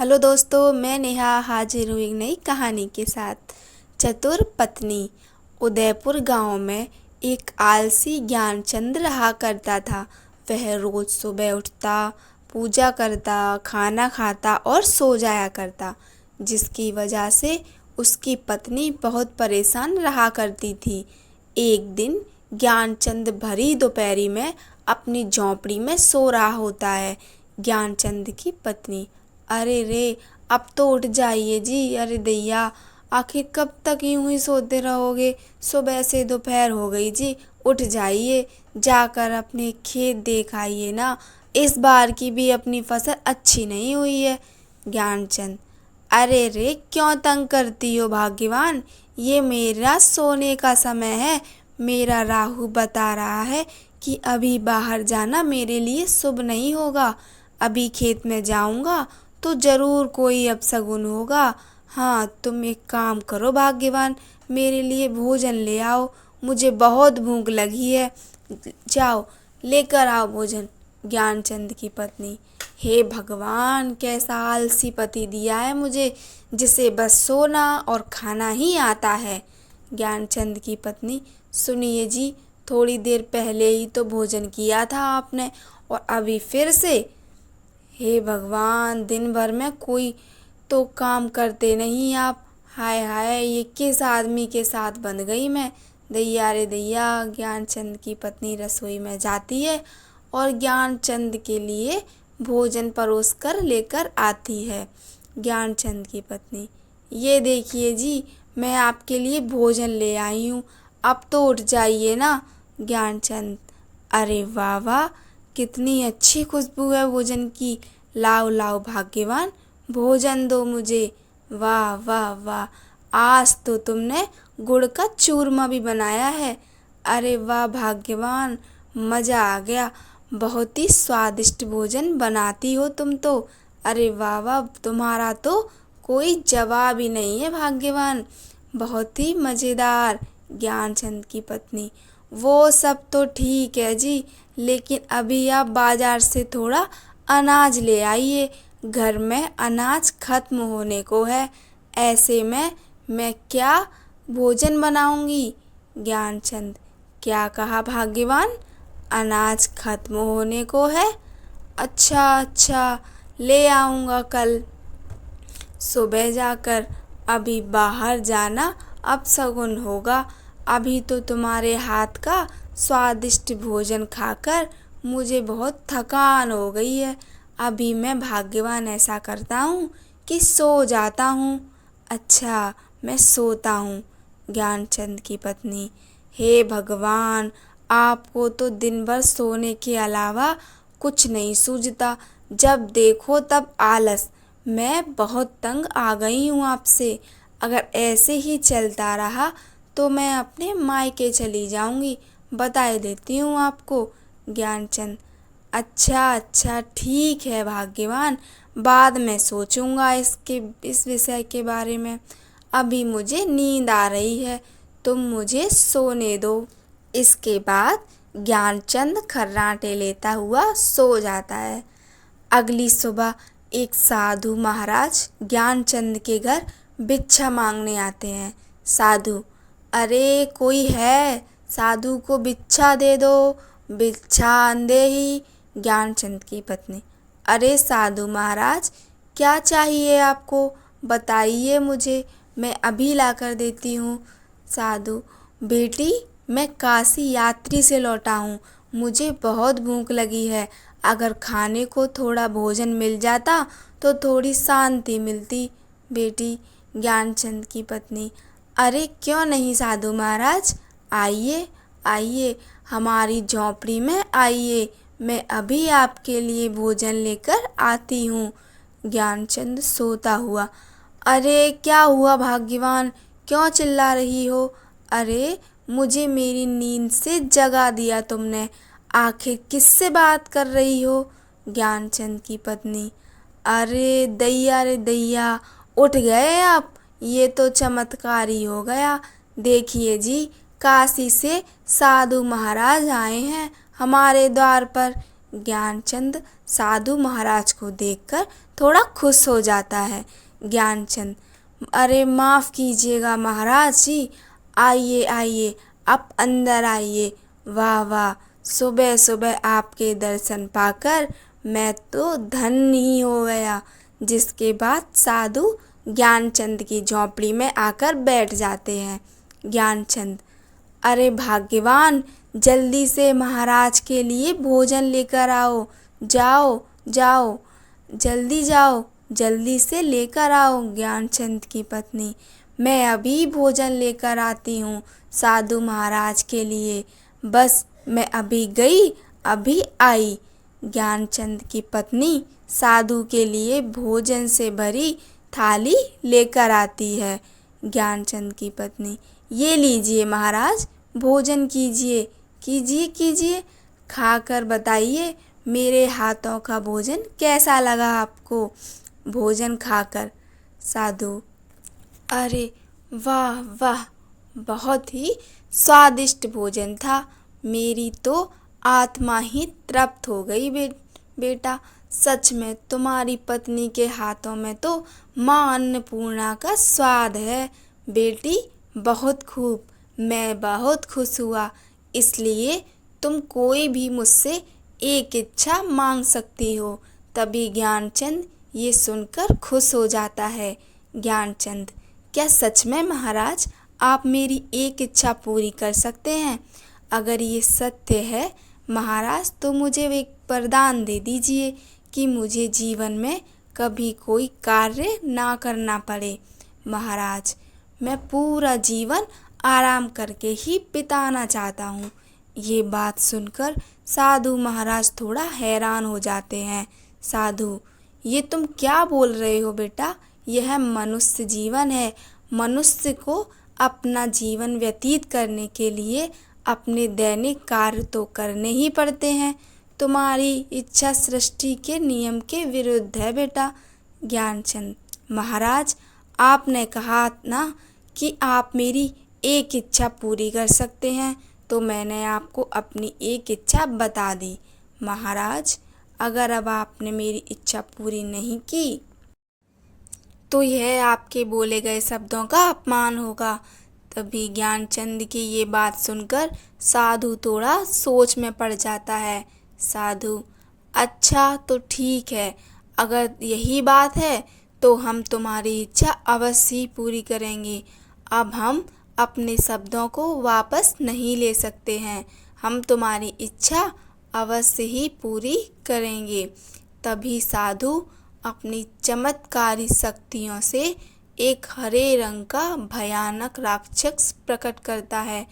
Hello दोस्तों, मैं नेहा हाजिर हूँ एक नई कहानी के साथ। चतुर पत्नी। उदयपुर गांव में एक आलसी ज्ञानचंद रहा करता था। वह रोज सुबह उठता, पूजा करता, खाना खाता और सो जाया करता, जिसकी वजह से उसकी पत्नी बहुत परेशान रहा करती थी। एक दिन ज्ञानचंद भरी दोपहरी में अपनी झोंपड़ी में सो रहा होता है। ज्ञानचंद की पत्नी, अरे रे, अब तो उठ जाइए जी। अरे दैया, आखिर कब तक यूं ही सोते रहोगे? सुबह से दोपहर हो गई जी, उठ जाइए, जाकर अपने खेत देख आइए ना। इस बार की भी अपनी फसल अच्छी नहीं हुई है। ज्ञानचंद, अरे रे, क्यों तंग करती हो भाग्यवान? ये मेरा सोने का समय है। मेरा राहु बता रहा है कि अभी बाहर जाना मेरे लिए शुभ नहीं होगा। अभी खेत में जाऊंगा तो जरूर कोई अपशगुन होगा। हाँ, तुम एक काम करो भाग्यवान, मेरे लिए भोजन ले आओ। मुझे बहुत भूख लगी है। जाओ, लेकर आओ भोजन। ज्ञानचंद की पत्नी, हे भगवान, कैसा आलसी पति दिया है मुझे, जिसे बस सोना और खाना ही आता है। ज्ञानचंद की पत्नी, सुनिए जी, थोड़ी देर पहले ही तो भोजन किया था आपने, और अभी फिर से? हे भगवान, दिन भर में कोई तो काम करते नहीं आप। हाय हाय, ये किस आदमी के साथ बंध गई मैं? दैया रे दैया। ज्ञानचंद की पत्नी रसोई में जाती है और ज्ञानचंद के लिए भोजन परोस कर लेकर आती है। ज्ञानचंद की पत्नी, ये देखिए जी, मैं आपके लिए भोजन ले आई हूँ, अब तो उठ जाइए ना। ज्ञानचंद, अरे वाह वाह, कितनी अच्छी खुशबू है भोजन की। लाओ लाओ भाग्यवान, भोजन दो मुझे। वाह वाह वाह, आज तो तुमने गुड़ का चूरमा भी बनाया है। अरे वाह भाग्यवान, मजा आ गया। बहुत ही स्वादिष्ट भोजन बनाती हो तुम तो। अरे वाह वाह, तुम्हारा तो कोई जवाब ही नहीं है भाग्यवान, बहुत ही मजेदार। ज्ञानचंद की पत्नी, वो सब तो ठीक है जी, लेकिन अभी आप बाजार से थोड़ा अनाज ले आइए। घर में अनाज खत्म होने को है। ऐसे में मैं क्या भोजन बनाऊंगी? ज्ञानचंद, क्या कहा भाग्यवान? अनाज खत्म होने को है? अच्छा अच्छा, ले आऊंगा कल सुबह जाकर। अभी बाहर जाना अपशगुन होगा। अभी तो तुम्हारे हाथ का स्वादिष्ट भोजन खाकर मुझे बहुत थकान हो गई है। अभी मैं भाग्यवान ऐसा करता हूँ कि सो जाता हूँ। अच्छा, मैं सोता हूँ। ज्ञानचंद की पत्नी, हे भगवान, आपको तो दिन भर सोने के अलावा कुछ नहीं सूझता। जब देखो तब आलस। मैं बहुत तंग आ गई हूँ आपसे। अगर ऐसे ही चलता रहा तो मैं अपने मायके चली जाऊंगी, बता देती हूँ आपको। ज्ञानचंद, अच्छा अच्छा, ठीक है भाग्यवान, बाद में सोचूंगा इस विषय के बारे में। अभी मुझे नींद आ रही है, तुम मुझे सोने दो। इसके बाद ज्ञानचंद खर्राटे लेता हुआ सो जाता है। अगली सुबह एक साधु महाराज ज्ञानचंद के घर भिक्षा मांगने आते हैं। साधु, अरे कोई है? साधु को भिक्षा दे दो, भिक्षा अंधे ही। ज्ञानचंद की पत्नी, अरे साधु महाराज, क्या चाहिए आपको? बताइए मुझे, मैं अभी लाकर देती हूँ। साधु, बेटी, मैं काशी यात्री से लौटा हूँ, मुझे बहुत भूख लगी है। अगर खाने को थोड़ा भोजन मिल जाता तो थोड़ी शांति मिलती। बेटी। ज्ञानचंद की पत्नी, अरे क्यों नहीं साधु महाराज, आइए आइए, हमारी झोंपड़ी में आइए, मैं अभी आपके लिए भोजन लेकर आती हूँ। ज्ञानचंद सोता हुआ, अरे क्या हुआ भाग्यवान, क्यों चिल्ला रही हो? अरे मुझे मेरी नींद से जगा दिया तुमने, आखिर किससे बात कर रही हो? ज्ञानचंद की पत्नी, अरे दैया रे दैया, उठ गए आप? ये तो चमत्कार ही हो गया। देखिए जी, काशी से साधु महाराज आए हैं हमारे द्वार पर। ज्ञानचंद साधु महाराज को देखकर थोड़ा खुश हो जाता है। ज्ञानचंद, अरे माफ़ कीजिएगा महाराज जी, आइए आइए, आप अंदर आइए। वाह वाह, सुबह सुबह आपके दर्शन पाकर मैं तो धन्य ही हो गया। जिसके बाद साधु ज्ञानचंद की झोंपड़ी में आकर बैठ जाते हैं। ज्ञानचंद, अरे भाग्यवान, जल्दी से महाराज के लिए भोजन लेकर आओ। जाओ जाओ, जल्दी जाओ, जल्दी से लेकर आओ। ज्ञानचंद की पत्नी, मैं अभी भोजन लेकर आती हूँ साधु महाराज के लिए, बस मैं अभी गई अभी आई। ज्ञानचंद की पत्नी साधु के लिए भोजन से भरी थाली लेकर आती है। ज्ञानचंद की पत्नी, ये लीजिए महाराज, भोजन कीजिए कीजिए कीजिए, खाकर बताइए मेरे हाथों का भोजन कैसा लगा आपको। भोजन खाकर साधु, अरे वाह वाह, बहुत ही स्वादिष्ट भोजन था, मेरी तो आत्मा ही तृप्त हो गई बेटा। सच में तुम्हारी पत्नी के हाथों में तो माँ अन्नपूर्णा का स्वाद है। बेटी बहुत खूब, मैं बहुत खुश हुआ, इसलिए तुम कोई भी मुझसे एक इच्छा मांग सकती हो। तभी ज्ञानचंद ये सुनकर खुश हो जाता है। ज्ञानचंद, क्या सच में महाराज आप मेरी एक इच्छा पूरी कर सकते हैं? अगर ये सत्य है महाराज, तो मुझे एक वरदान दे दीजिए कि मुझे जीवन में कभी कोई कार्य ना करना पड़े। महाराज, मैं पूरा जीवन आराम करके ही बिताना चाहता हूँ। ये बात सुनकर साधु महाराज थोड़ा हैरान हो जाते हैं। साधु, ये तुम क्या बोल रहे हो बेटा? यह मनुष्य जीवन है। मनुष्य को अपना जीवन व्यतीत करने के लिए अपने दैनिक कार्य तो करने ही पड़ते हैं। तुम्हारी इच्छा सृष्टि के नियम के विरुद्ध है बेटा। ज्ञानचंद, महाराज आपने कहा ना कि आप मेरी एक इच्छा पूरी कर सकते हैं, तो मैंने आपको अपनी एक इच्छा बता दी। महाराज, अगर अब आपने मेरी इच्छा पूरी नहीं की तो यह आपके बोले गए शब्दों का अपमान होगा। तभी ज्ञानचंद की ये बात सुनकर साधु थोड़ा सोच में पड़ जाता है। साधु, अच्छा तो ठीक है, अगर यही बात है तो हम तुम्हारी इच्छा अवश्य ही पूरी करेंगे। अब हम अपने शब्दों को वापस नहीं ले सकते हैं, हम तुम्हारी इच्छा अवश्य ही पूरी करेंगे। तभी साधु अपनी चमत्कारी शक्तियों से एक हरे रंग का भयानक राक्षस प्रकट करता है।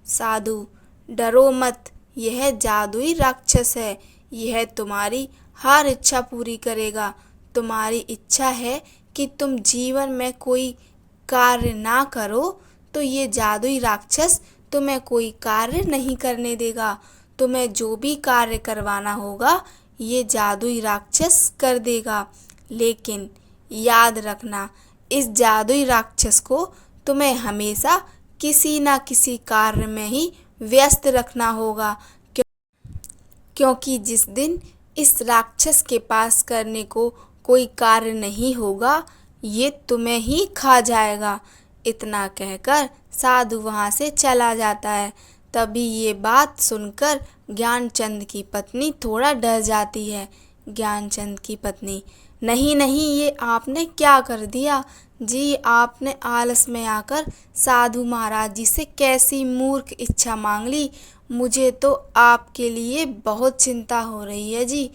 साधु, डरो मत, यह जादुई राक्षस है, यह तुम्हारी हर इच्छा पूरी करेगा। तुम्हारी इच्छा है कि तुम जीवन में कोई कार्य ना करो, तो ये जादुई राक्षस तुम्हें कोई कार्य नहीं करने देगा। तुम्हें जो भी कार्य करवाना होगा ये जादुई राक्षस कर देगा। लेकिन याद रखना, इस जादुई राक्षस को तुम्हें हमेशा किसी न किसी कार्य में ही व्यस्त रखना होगा, क्योंकि जिस दिन इस राक्षस के पास करने को कोई कार्य नहीं होगा, ये तुम्हें ही खा जाएगा। इतना कहकर साधु वहाँ से चला जाता है। तभी ये बात सुनकर ज्ञानचंद की पत्नी थोड़ा डर जाती है। ज्ञानचंद की पत्नी, नहीं नहीं, ये आपने क्या कर दिया जी? आपने आलस में आकर साधु महाराज जी से कैसी मूर्ख इच्छा मांग ली। मुझे तो आपके लिए बहुत चिंता हो रही है जी।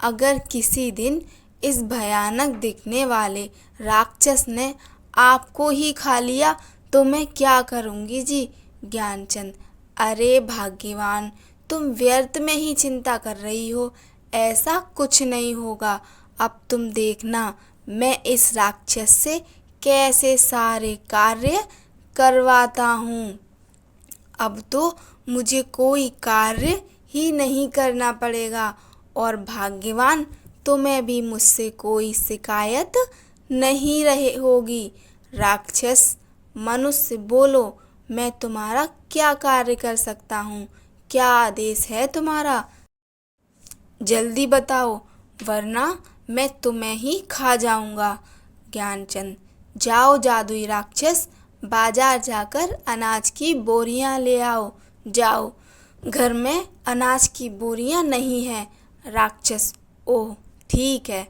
अगर किसी दिन इस भयानक दिखने वाले राक्षस ने आपको ही खा लिया तो मैं क्या करूँगी जी? ज्ञानचंद, अरे भाग्यवान, तुम व्यर्थ में ही चिंता कर रही हो, ऐसा कुछ नहीं होगा। अब तुम देखना, मैं इस राक्षस से कैसे सारे कार्य करवाता हूँ। अब तो मुझे कोई कार्य ही नहीं करना पड़ेगा, और भाग्यवान, तुम्हें भी मुझसे कोई शिकायत नहीं रहे होगी। राक्षस, मनुष्य, बोलो, मैं तुम्हारा क्या कार्य कर सकता हूँ? क्या आदेश है तुम्हारा? जल्दी बताओ, वरना मैं तुम्हें ही खा जाऊंगा। ज्ञानचंद: जाओ जादुई राक्षस, बाजार जाकर अनाज की बोरियां ले आओ। जाओ। घर में अनाज की बोरियां नहीं है। राक्षस: ओह ठीक है,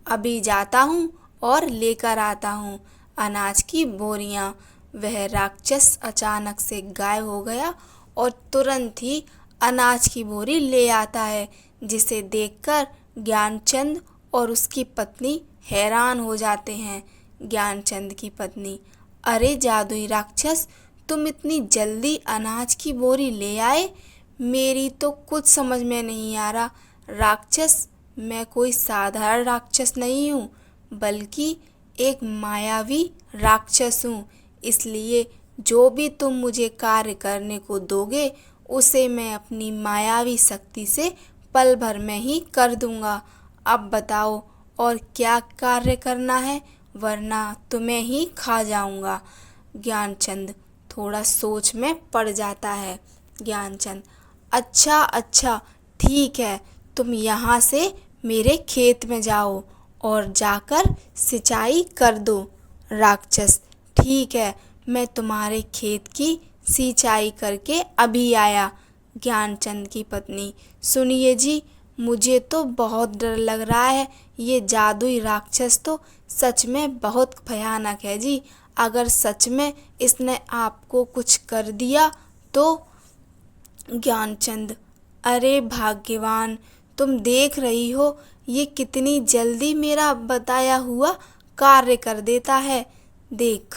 अभी जाता हूँ और लेकर आता हूँ अनाज की बोरियां। वह राक्षस अचानक से गायब हो गया और तुरंत ही अनाज की बोरी ले आता है, जिसे देखकर ज्ञानचंद और उसकी पत्नी हैरान हो जाते हैं। ज्ञानचंद की पत्नी: अरे जादुई राक्षस, तुम इतनी जल्दी अनाज की बोरी ले आए? मेरी तो कुछ समझ में नहीं आ रहा। राक्षस, मैं कोई साधारण राक्षस नहीं हूँ, बल्कि एक मायावी राक्षस हूँ। इसलिए जो भी तुम मुझे कार्य करने को दोगे, उसे मैं अपनी मायावी शक्ति से पल भर में ही कर दूंगा। अब बताओ और क्या कार्य करना है, वरना तुम्हें ही खा जाऊंगा। ज्ञानचंद थोड़ा सोच में पड़ जाता है। ज्ञानचंद: अच्छा अच्छा, ठीक है, तुम यहाँ से मेरे खेत में जाओ और जाकर सिंचाई कर दो। राक्षस: ठीक है, मैं तुम्हारे खेत की सिंचाई करके अभी आया। ज्ञानचंद की पत्नी: सुनिए जी, मुझे तो बहुत डर लग रहा है। ये जादुई राक्षस तो सच में बहुत भयानक है जी। अगर सच में इसने आपको कुछ कर दिया तो? ज्ञानचंद: अरे भाग्यवान, तुम देख रही हो ये कितनी जल्दी मेरा बताया हुआ कार्य कर देता है। देख,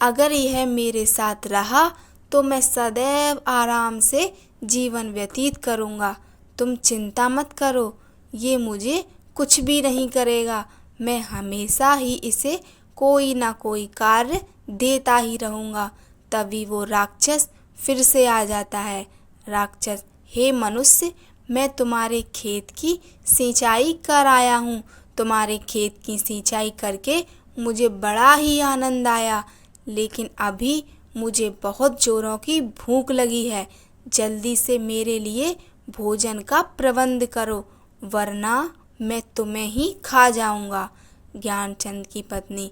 अगर यह मेरे साथ रहा तो मैं सदैव आराम से जीवन व्यतीत करूँगा। तुम चिंता मत करो, ये मुझे कुछ भी नहीं करेगा। मैं हमेशा ही इसे कोई ना कोई कार्य देता ही रहूँगा। तभी वो राक्षस फिर से आ जाता है। राक्षस: हे मनुष्य, मैं तुम्हारे खेत की सिंचाई कर आया हूँ। तुम्हारे खेत की सिंचाई करके मुझे बड़ा ही आनंद आया, लेकिन अभी मुझे बहुत जोरों की भूख लगी है। जल्दी से मेरे लिए भोजन का प्रबंध करो, वरना मैं तुम्हें ही खा जाऊंगा। ज्ञानचंद की पत्नी: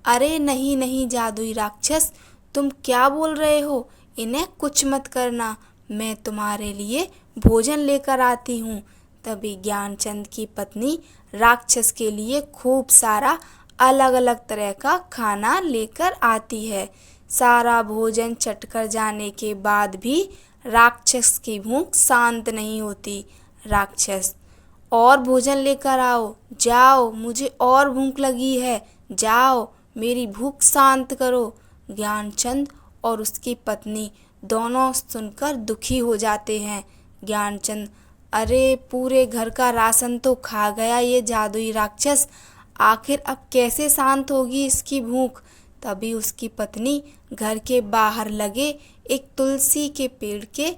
अरे नहीं नहीं जादुई राक्षस, तुम क्या बोल रहे हो? इन्हें कुछ मत करना, मैं तुम्हारे लिए भोजन लेकर आती हूँ। तभी ज्ञानचंद की पत्नी राक्षस के लिए खूब सारा अलग अलग तरह का खाना लेकर आती है। सारा भोजन चटकर जाने के बाद भी राक्षस की भूख शांत नहीं होती। राक्षस: और भोजन लेकर आओ, जाओ, मुझे और भूख लगी है, जाओ, मेरी भूख शांत करो। ज्ञानचंद और उसकी पत्नी दोनों सुनकर दुखी हो जाते हैं। ज्ञानचंद: अरे पूरे घर का राशन तो खा गया ये जादुई राक्षस, आखिर अब कैसे शांत होगी इसकी भूख? तभी उसकी पत्नी घर के बाहर लगे एक तुलसी के पेड़ के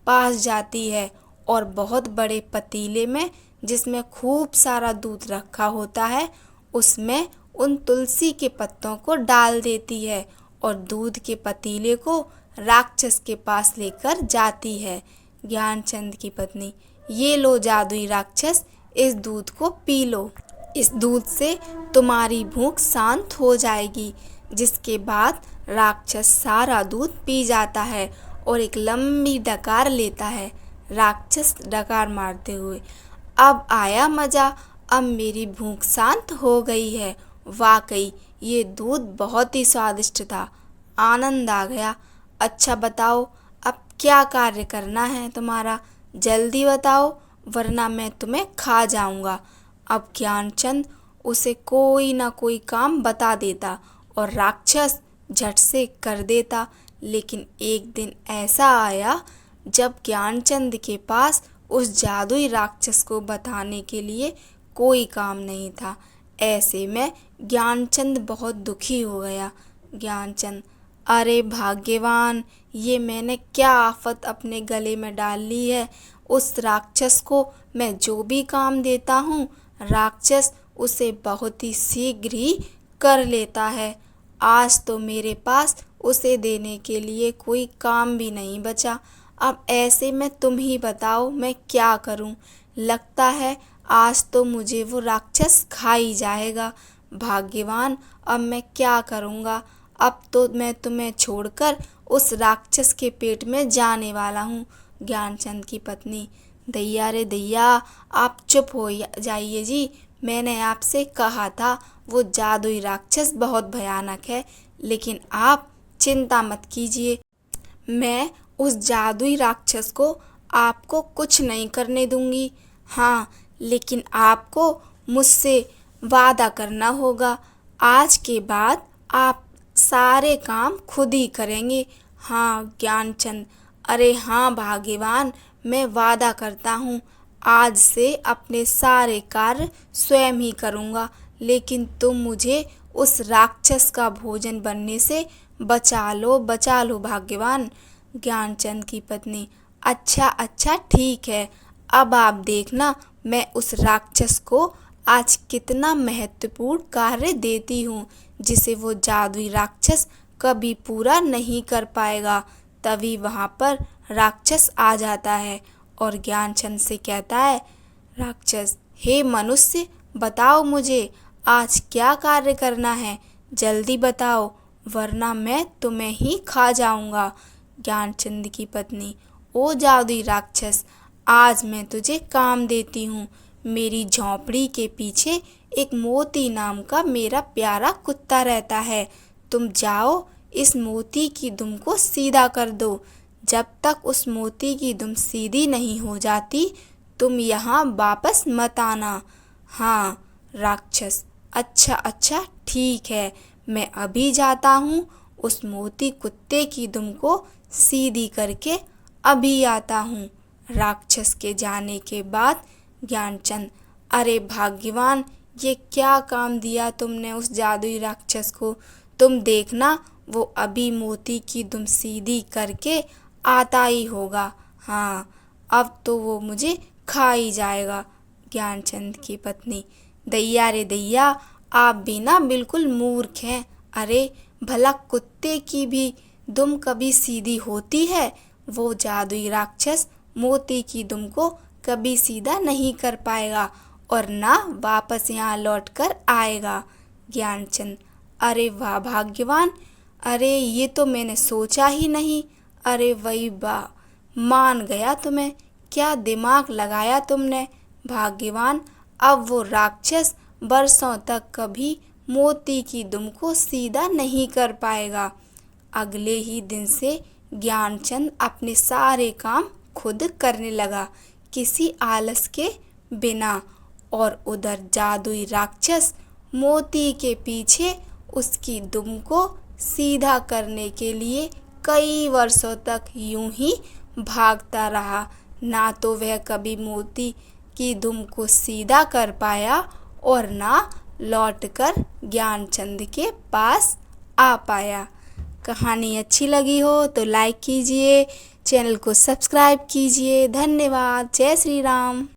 पास जाती है और बहुत बड़े पतीले में, जिसमें खूब सारा दूध रखा होता है, उसमें उन तुलसी के पत्तों को डाल देती है और दूध के पतीले को राक्षस के पास लेकर जाती है। ज्ञानचंद की पत्नी: ये लो जादुई राक्षस, इस दूध को पी लो। इस दूध से तुम्हारी भूख शांत हो जाएगी। जिसके बाद राक्षस सारा दूध पी जाता है और एक लंबी डकार लेता है। राक्षस डकार मारते हुए: अब आया मजा, अब मेरी भूख शांत हो गई है। वाकई ये दूध बहुत ही स्वादिष्ट था, आनंद आ गया। अच्छा बताओ, अब क्या कार्य करना है तुम्हारा? जल्दी बताओ, वरना मैं तुम्हें खा जाऊंगा। अब ज्ञानचंद उसे कोई ना कोई काम बता देता और राक्षस झट से कर देता। लेकिन एक दिन ऐसा आया जब ज्ञानचंद के पास उस जादुई राक्षस को बताने के लिए कोई काम नहीं था। ऐसे में ज्ञानचंद बहुत दुखी हो गया। ज्ञानचंद: अरे भाग्यवान, ये मैंने क्या आफत अपने गले में डाल ली है। उस राक्षस को मैं जो भी काम देता हूँ, राक्षस उसे बहुत ही शीघ्र ही कर लेता है। आज तो मेरे पास उसे देने के लिए कोई काम भी नहीं बचा। अब ऐसे में तुम ही बताओ मैं क्या करूं? लगता है आज तो मुझे वो राक्षस खा ही जाएगा। भाग्यवान, अब मैं क्या करूँगा? अब तो मैं तुम्हें छोड़कर उस राक्षस के पेट में जाने वाला हूँ। ज्ञानचंद की पत्नी: दैया रे दैया, आप चुप हो जाइए जी। मैंने आपसे कहा था वो जादुई राक्षस बहुत भयानक है, लेकिन आप चिंता मत कीजिए। मैं उस जादुई राक्षस को आपको कुछ नहीं करने दूंगी। हाँ, लेकिन आपको मुझसे वादा करना होगा। आज के बाद आप सारे काम खुद ही करेंगे। हाँ ज्ञानचंद: अरे हाँ भाग्यवान, मैं वादा करता हूँ आज से अपने सारे कार्य स्वयं ही करूँगा, लेकिन तुम मुझे उस राक्षस का भोजन बनने से बचा लो भाग्यवान। ज्ञानचंद की पत्नी: अच्छा अच्छा ठीक है, अब आप देखना मैं उस राक्षस को आज कितना महत्वपूर्ण कार्य देती हूँ जिसे वो जादुई राक्षस कभी पूरा नहीं कर पाएगा। तभी वहाँ पर राक्षस आ जाता है और ज्ञानचंद से कहता है: राक्षस, हे मनुष्य, बताओ मुझे आज क्या कार्य करना है, जल्दी बताओ वरना मैं तुम्हें ही खा जाऊंगा। ज्ञानचंद की पत्नी: ओ जादुई राक्षस, आज मैं तुझे काम देती हूँ। मेरी झोंपड़ी के पीछे एक मोती नाम का मेरा प्यारा कुत्ता रहता है। तुम जाओ इस मोती की दुम को सीधा कर दो। जब तक उस मोती की दुम सीधी नहीं हो जाती तुम यहाँ वापस मत आना। हाँ राक्षस: अच्छा अच्छा ठीक है, मैं अभी जाता हूँ, उस मोती कुत्ते की दुम को सीधी करके अभी आता हूँ। राक्षस के जाने के बाद ज्ञानचंद: अरे भाग्यवान, ये क्या काम दिया तुमने उस जादुई राक्षस को। तुम देखना वो अभी मोती की दुम सीधी करके आता ही होगा। हाँ, अब तो वो मुझे खा ही जाएगा। ज्ञानचंद की पत्नी: दैया रे दैया, आप भी ना बिल्कुल मूर्ख हैं। अरे भला कुत्ते की भी दुम कभी सीधी होती है? वो जादुई राक्षस मोती की दुम को कभी सीधा नहीं कर पाएगा और ना वापस यहाँ लौट कर आएगा। ज्ञानचंद: अरे वाह भाग्यवान, अरे ये तो मैंने सोचा ही नहीं। अरे वही वाह, मान गया तुम्हें, क्या दिमाग लगाया तुमने भाग्यवान। अब वो राक्षस बरसों तक कभी मोती की दुम को सीधा नहीं कर पाएगा। अगले ही दिन से ज्ञानचंद अपने सारे काम खुद करने लगा, किसी आलस के बिना। और उधर जादुई राक्षस मोती के पीछे उसकी दुम को सीधा करने के लिए कई वर्षों तक यूं ही भागता रहा। ना तो वह कभी मोती की दुम को सीधा कर पाया और ना लौटकर ज्ञानचंद के पास आ पाया। कहानी अच्छी लगी हो तो लाइक कीजिए, चैनल को सब्सक्राइब कीजिए। धन्यवाद। जय श्री राम।